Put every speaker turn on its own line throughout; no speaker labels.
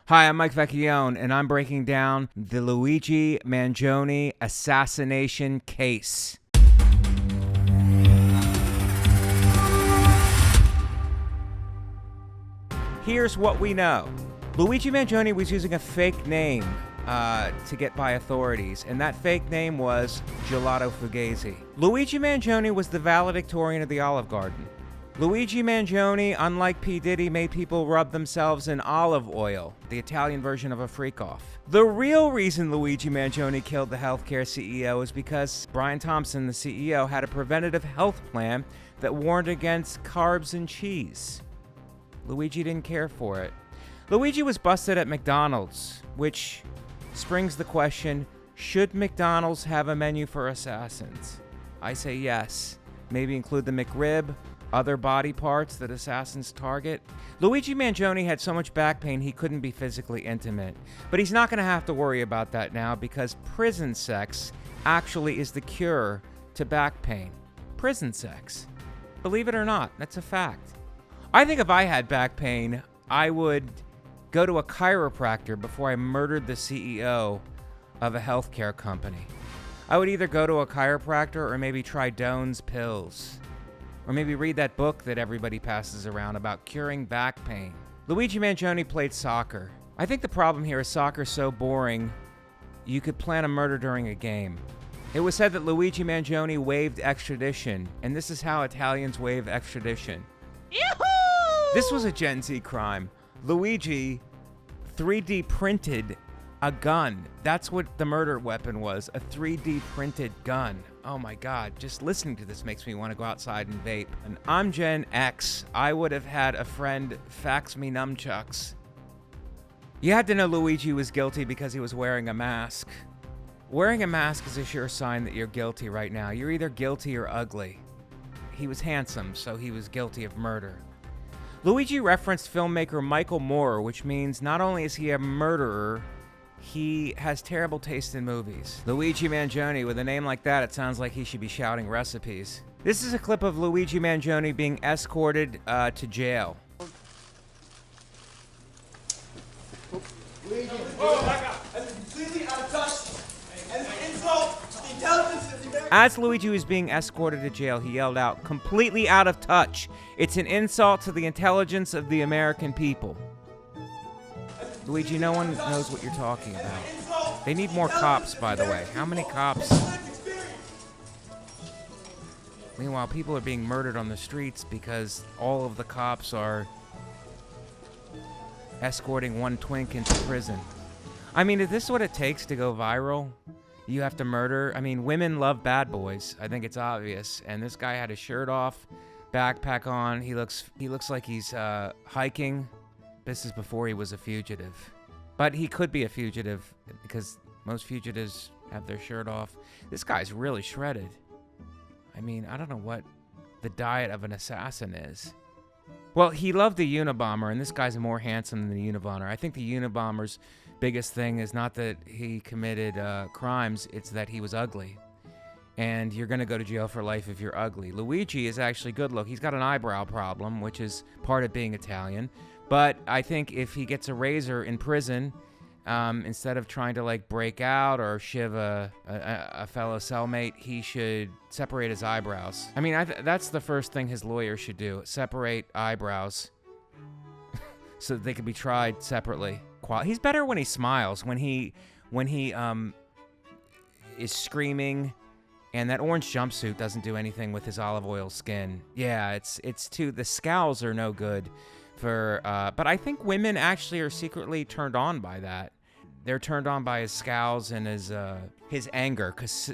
Hi, I'm Mike Vecchione, and I'm breaking down the Luigi Mangione assassination case. Here's what we know. Luigi Mangione was using a fake name to get by authorities, and that fake name was Gelato Fugazi. Luigi Mangione was the valedictorian of the Olive Garden. Luigi Mangione, unlike P. Diddy, made people rub themselves in olive oil, the Italian version of a freak-off. The real reason Luigi Mangione killed the healthcare CEO is because Brian Thompson, the CEO, had a preventative health plan that warned against carbs and cheese. Luigi didn't care for it. Luigi was busted at McDonald's, which springs the question, should McDonald's have a menu for assassins? I say yes. Maybe include the McRib, other body parts that assassins target. Luigi Mangione had so much back pain he couldn't be physically intimate. But he's not going to have to worry about that now because prison sex actually is the cure to back pain. Prison sex. Believe it or not, that's a fact. I think if I had back pain, I would go to a chiropractor before I murdered the CEO of a healthcare company. I would either go to a chiropractor or maybe try Doan's pills. Or maybe read that book that everybody passes around about curing back pain. Luigi Mangione played soccer. I think the problem here is soccer's so boring, you could plan a murder during a game. It was said that Luigi Mangione waived extradition, and this is how Italians waive extradition. Yoo-hoo! This was a Gen Z crime. Luigi 3D printed a gun. That's what the murder weapon was, a 3D printed gun. Oh my God, just listening to this makes me want to go outside and vape. And I'm Gen X. I would have had a friend fax me nunchucks. You had to know Luigi was guilty because he was wearing a mask. Wearing a mask is a sure sign that you're guilty right now. You're either guilty or ugly. He was handsome, so he was guilty of murder. Luigi referenced filmmaker Michael Moore, which means not only is he a murderer, he has terrible taste in movies. Luigi Mangione, with a name like that, it sounds like he should be shouting recipes. This is a clip of Luigi Mangione being escorted to jail.
Luigi, oh my God, that's completely out of touch. And an insult to the intelligence of the American...
As Luigi was being escorted to jail, he yelled out, "Completely out of touch. It's an insult to the intelligence of the American people." Luigi, no one knows what you're talking about. They need more cops, by the way. How many cops? Meanwhile, people are being murdered on the streets because all of the cops are escorting one twink into prison. I mean, is this what it takes to go viral? You have to murder? I mean, women love bad boys. I think it's obvious. And this guy had his shirt off, backpack on. He looks like he's hiking. This is before he was a fugitive. But he could be a fugitive because most fugitives have their shirt off. This guy's really shredded. I mean, I don't know what the diet of an assassin is. Well, he loved the Unabomber, and this guy's more handsome than the Unabomber. I think the Unabomber's biggest thing is not that he committed crimes, it's that he was ugly. And you're going to go to jail for life if you're ugly. Luigi is actually good look. He's got an eyebrow problem, which is part of being Italian. But I think if he gets a razor in prison, instead of trying to like break out or shiv a fellow cellmate, he should separate his eyebrows. I mean, that's the first thing his lawyer should do: separate eyebrows, so that they can be tried separately. He's better when he smiles. When he is screaming, and that orange jumpsuit doesn't do anything with his olive oil skin. Yeah, it's too. The scowls are no good. But I think women actually are secretly turned on by that. They're turned on by his scowls and his anger, because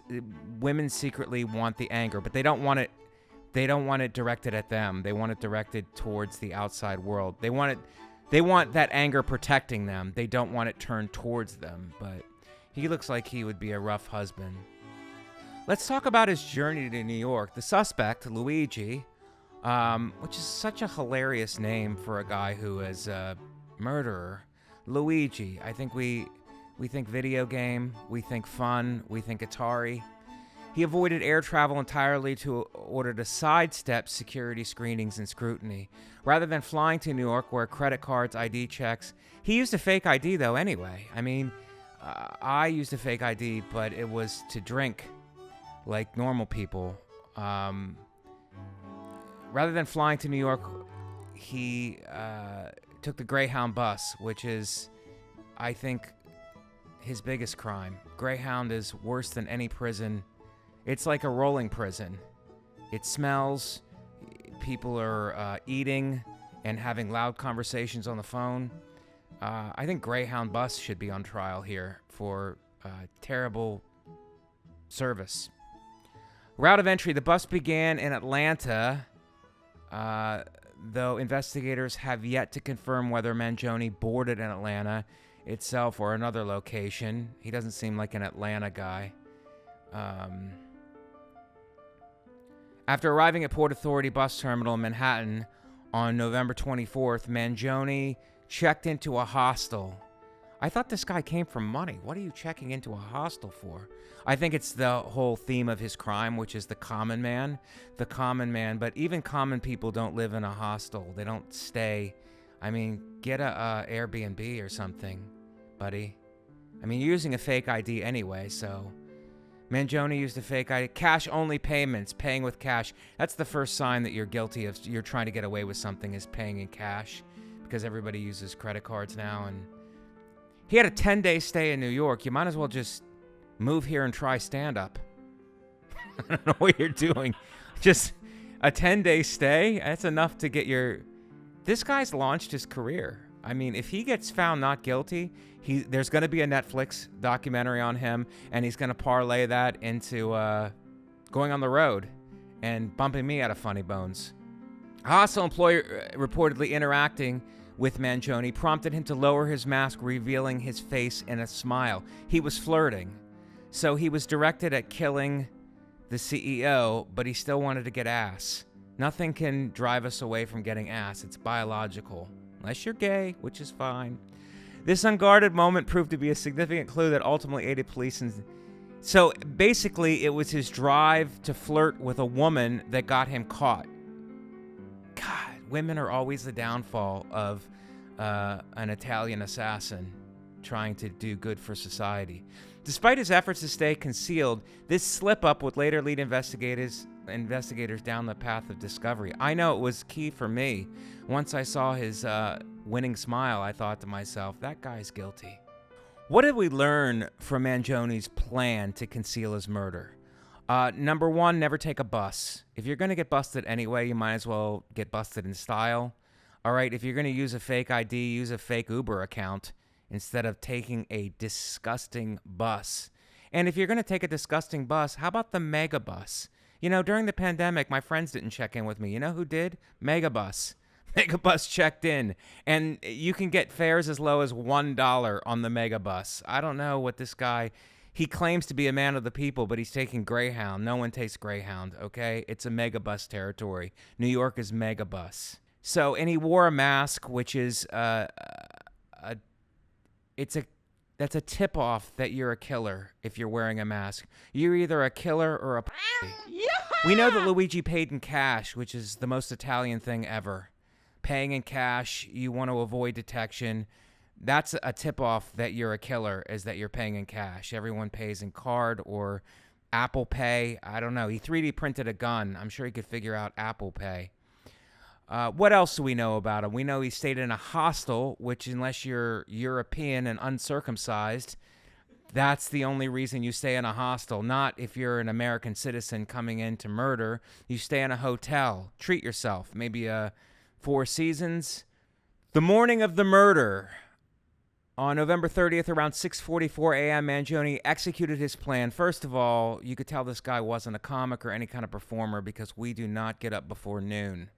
women secretly want the anger, but they don't want it. They don't want it directed at them. They want it directed towards the outside world. They want that anger protecting them. They don't want it turned towards them. But he looks like he would be a rough husband. Let's talk about his journey to New York. The suspect, Luigi. Which is such a hilarious name for a guy who is a murderer. Luigi. I think we think video game, we think fun, we think Atari. He avoided air travel entirely in order to sidestep security screenings and scrutiny. Rather than flying to New York where credit cards, ID checks, he used a fake ID though anyway. I mean, I used a fake ID, but it was to drink like normal people. Rather than flying to New York, he took the Greyhound bus, which is, I think, his biggest crime. Greyhound is worse than any prison. It's like a rolling prison. It smells. People are eating and having loud conversations on the phone. I think Greyhound bus should be on trial here for terrible service. Route of entry. The bus began in Atlanta, though investigators have yet to confirm whether Mangione boarded in Atlanta itself or another location. He doesn't seem like an Atlanta guy. After arriving at Port Authority Bus Terminal in Manhattan on November 24th, Mangione checked into a hostel. I thought this guy came for money. What are you checking into a hostel for? I think it's the whole theme of his crime, which is the common man. The common man, but even common people don't live in a hostel. They don't stay. I mean, get a Airbnb or something, buddy. I mean, you're using a fake ID anyway, so... Mangione used a fake ID. Cash-only payments, paying with cash. That's the first sign that you're guilty of. You're trying to get away with something is paying in cash, because everybody uses credit cards now. And he had a 10-day stay in New York. You might as well just move here and try stand-up. I don't know what you're doing. Just a 10-day stay? That's enough to get your... This guy's launched his career. I mean, if he gets found not guilty, there's going to be a Netflix documentary on him, and he's going to parlay that into going on the road and bumping me out of Funny Bones. A hostile employee reportedly interacting with Mangione prompted him to lower his mask, revealing his face in a smile. He was flirting. So he was directed at killing the CEO, but he still wanted to get ass. Nothing can drive us away from getting ass. It's biological. Unless you're gay, which is fine. This unguarded moment proved to be a significant clue that ultimately aided police. So basically, it was his drive to flirt with a woman that got him caught. God, women are always the downfall of an Italian assassin trying to do good for society. Despite his efforts to stay concealed, this slip-up would later lead investigators down the path of discovery. I know it was key for me. Once I saw his winning smile, I thought to myself, that guy's guilty. What did we learn from Mangione's plan to conceal his murder? Number one, never take a bus. If you're going to get busted anyway, you might as well get busted in style. All right, if you're going to use a fake ID, use a fake Uber account instead of taking a disgusting bus. And if you're going to take a disgusting bus, how about the Megabus? You know, during the pandemic, my friends didn't check in with me. You know who did? Megabus. Megabus checked in. And you can get fares as low as $1 on the Megabus. I don't know what this guy... He claims to be a man of the people, but he's taking Greyhound. No one takes Greyhound, okay? It's a Megabus territory. New York is Megabus. So, and he wore a mask, which is that's a tip-off that you're a killer if you're wearing a mask. You're either a killer or a pussy. Yeah! We know that Luigi paid in cash, which is the most Italian thing ever. Paying in cash, you want to avoid detection. That's a tip-off that you're a killer, is that you're paying in cash. Everyone pays in card or Apple Pay. I don't know. He 3D printed a gun. I'm sure he could figure out Apple Pay. What else do we know about him? We know he stayed in a hostel, which unless you're European and uncircumcised, that's the only reason you stay in a hostel. Not if you're an American citizen coming in to murder. You stay in a hotel. Treat yourself. Maybe a Four Seasons. The morning of the murder, on November 30th, around 6:44 a.m., Mangione executed his plan. First of all, you could tell this guy wasn't a comic or any kind of performer because we do not get up before noon.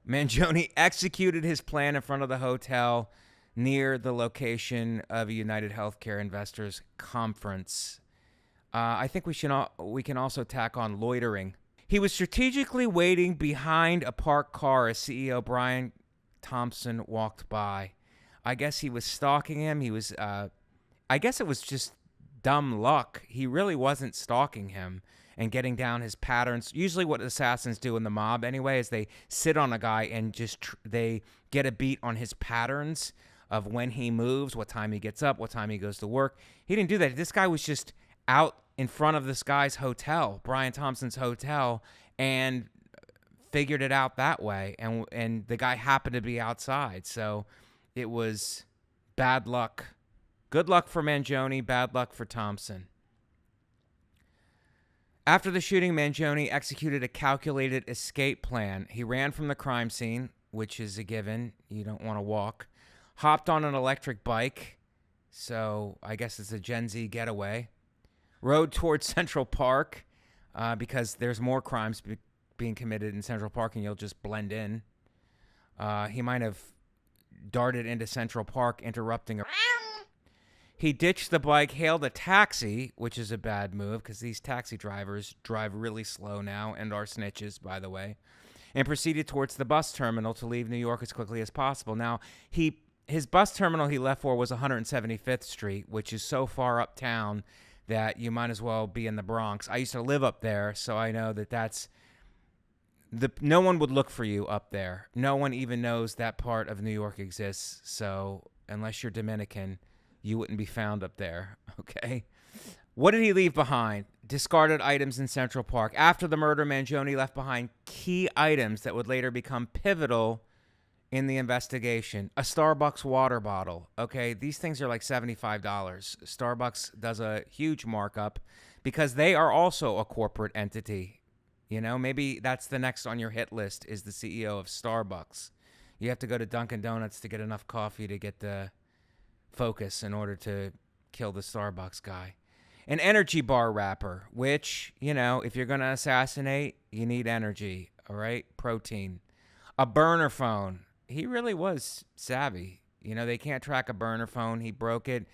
Mangione executed his plan in front of the hotel near the location of a Unitedheathcare investors conference. I think we can also tack on loitering. He was strategically waiting behind a parked car as CEO Brian Thompson walked by. I guess he was stalking him. He was, I guess it was just dumb luck. He really wasn't stalking him. and getting down his patterns. Usually what assassins do in the mob anyway is they sit on a guy and just they get a beat on his patterns of when he moves, what time he gets up, what time he goes to work. He didn't do that. This guy was just out in front of this guy's hotel, Brian Thompson's hotel, and figured it out that way. And the guy happened to be outside. So it was bad luck. Good luck for Mangione, bad luck for Thompson. After the shooting, Mangione executed a calculated escape plan. He ran from the crime scene, which is a given. You don't want to walk. Hopped on an electric bike, so I guess it's a Gen Z getaway. Rode towards Central Park because there's more crimes being committed in Central Park and you'll just blend in. He might have darted into Central Park, interrupting a... He ditched the bike, hailed a taxi, which is a bad move because these taxi drivers drive really slow now and are snitches, by the way, and proceeded towards the bus terminal to leave New York as quickly as possible. Now, his bus terminal he left for was 175th Street, which is so far uptown that you might as well be in the Bronx. I used to live up there, so I know that no one would look for you up there. No one even knows that part of New York exists, so unless you're Dominican, you wouldn't be found up there, okay? What did he leave behind? Discarded items in Central Park. After the murder, Mangione left behind key items that would later become pivotal in the investigation. A Starbucks water bottle, okay? These things are like $75. Starbucks does a huge markup because they are also a corporate entity. You know, maybe that's the next on your hit list is the CEO of Starbucks. You have to go to Dunkin' Donuts to get enough coffee to get the focus in order to kill the Starbucks guy. An energy bar wrapper, which, you know, if you're going to assassinate, you need energy, all right? Protein. A burner phone. He really was savvy. You know, they can't track a burner phone. He broke it,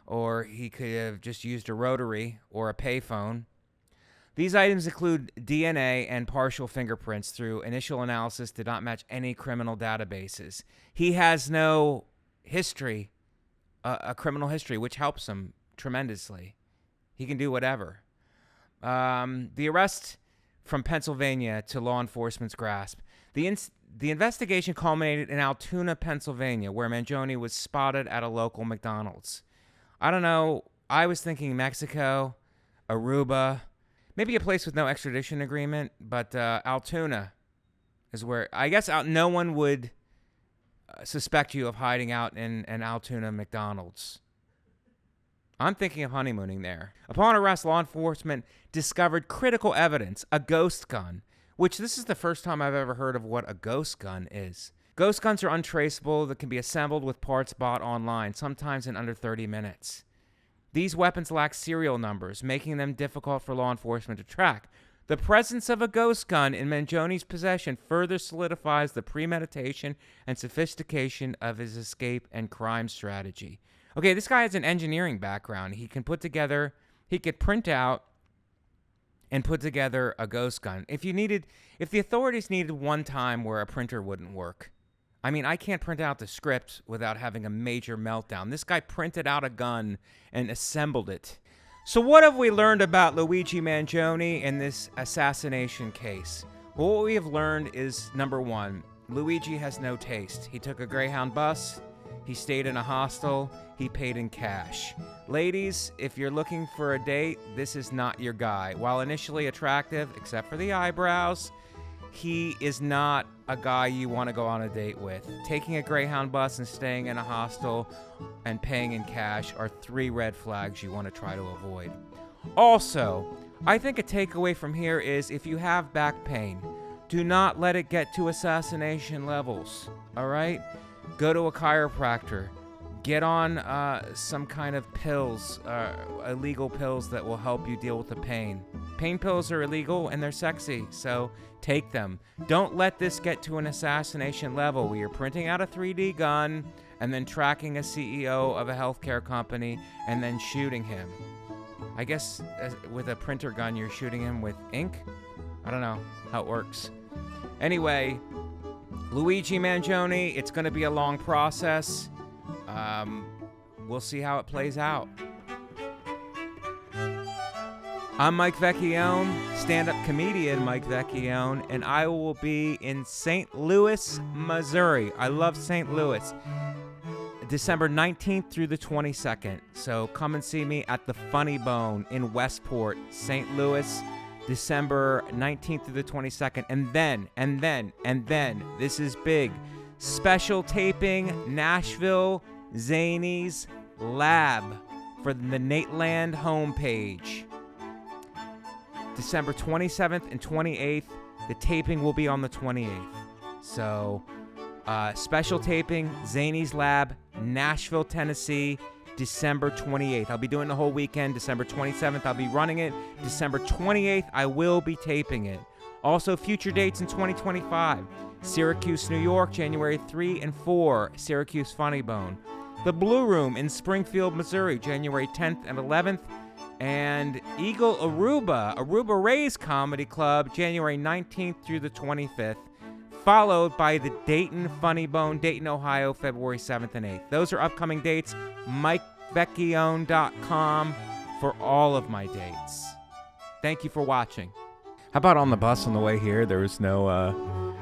or he could have just used a rotary or a payphone. These items include DNA and partial fingerprints through initial analysis did not match any criminal databases. He has no history, a criminal history, which helps him tremendously. He can do whatever. The arrest from Pennsylvania to law enforcement's grasp. The investigation culminated in Altoona, Pennsylvania, where Mangione was spotted at a local McDonald's. I don't know. I was thinking Mexico, Aruba, maybe a place with no extradition agreement, but Altoona is where I guess no one would suspect you of hiding out in an Altoona McDonald's. I'm thinking of honeymooning there. Upon arrest, law enforcement discovered critical evidence, a ghost gun, which this is the first time I've ever heard of what a ghost gun is. Ghost guns are untraceable that can be assembled with parts bought online, sometimes in under 30 minutes. These weapons lack serial numbers, making them difficult for law enforcement to track. The presence of a ghost gun in Mangione's possession further solidifies the premeditation and sophistication of his escape and crime strategy. Okay, this guy has an engineering background. He could print out and put together a ghost gun. If the authorities needed one time where a printer wouldn't work, I mean, I can't print out the script without having a major meltdown. This guy printed out a gun and assembled it. So what have we learned about Luigi Mangione in this assassination case? Well, what we have learned is, number one, Luigi has no taste. He took a Greyhound bus. He stayed in a hostel. He paid in cash. Ladies, if you're looking for a date, this is not your guy. While initially attractive, except for the eyebrows, he is not a guy you want to go on a date with. Taking a Greyhound bus and staying in a hostel and paying in cash are 3 red flags you want to try to avoid. Also, I think a takeaway from here is if you have back pain, do not let it get to assassination levels, all right? Go to a chiropractor. Get on some kind of pills, illegal pills that will help you deal with the pain. Pain pills are illegal and they're sexy, so take them. Don't let this get to an assassination level where you're printing out a 3D gun and then tracking a CEO of a healthcare company and then shooting him. I guess with a printer gun, you're shooting him with ink? I don't know how it works. Anyway, Luigi Mangione, it's going to be a long process. We'll see how it plays out. I'm Mike Vecchione, stand-up comedian Mike Vecchione, and I will be in St. Louis, Missouri. I love St. Louis. December 19th through the 22nd. So come and see me at the Funnybone in Westport, St. Louis, December 19th through the 22nd. And then, this is big. Special taping, Nashville, Zanies, Lab for the Nateland homepage. December 27th and 28th. The taping will be on the 28th. So, special taping, Zanies Lab, Nashville, Tennessee, December 28th. I'll be doing the whole weekend. December 27th, I'll be running it. December 28th, I will be taping it. Also, future dates in 2025. Syracuse, New York, January 3 and 4, Syracuse Funnybone. The Blue Room in Springfield, Missouri, January 10th and 11th. And Eagle Aruba Rays Comedy Club, January 19th through the 25th, followed by the Dayton Funnybone, Dayton, Ohio, February 7th and 8th. Those are upcoming dates. MikeVecchione.com for all of my dates. Thank you for watching. How about on the bus on the way here, there was no,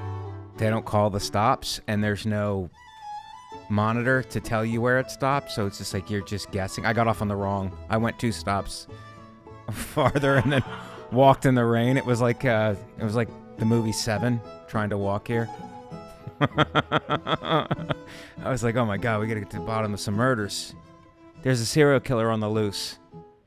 they don't call the stops, and there's no monitor to tell you where it stops, so it's just like you're just guessing. I got off on the wrong. I went 2 stops farther and then walked in the rain. It was like the movie Seven, trying to walk here. I was like, oh my god, we gotta get to the bottom of some murders. There's a serial killer on the loose.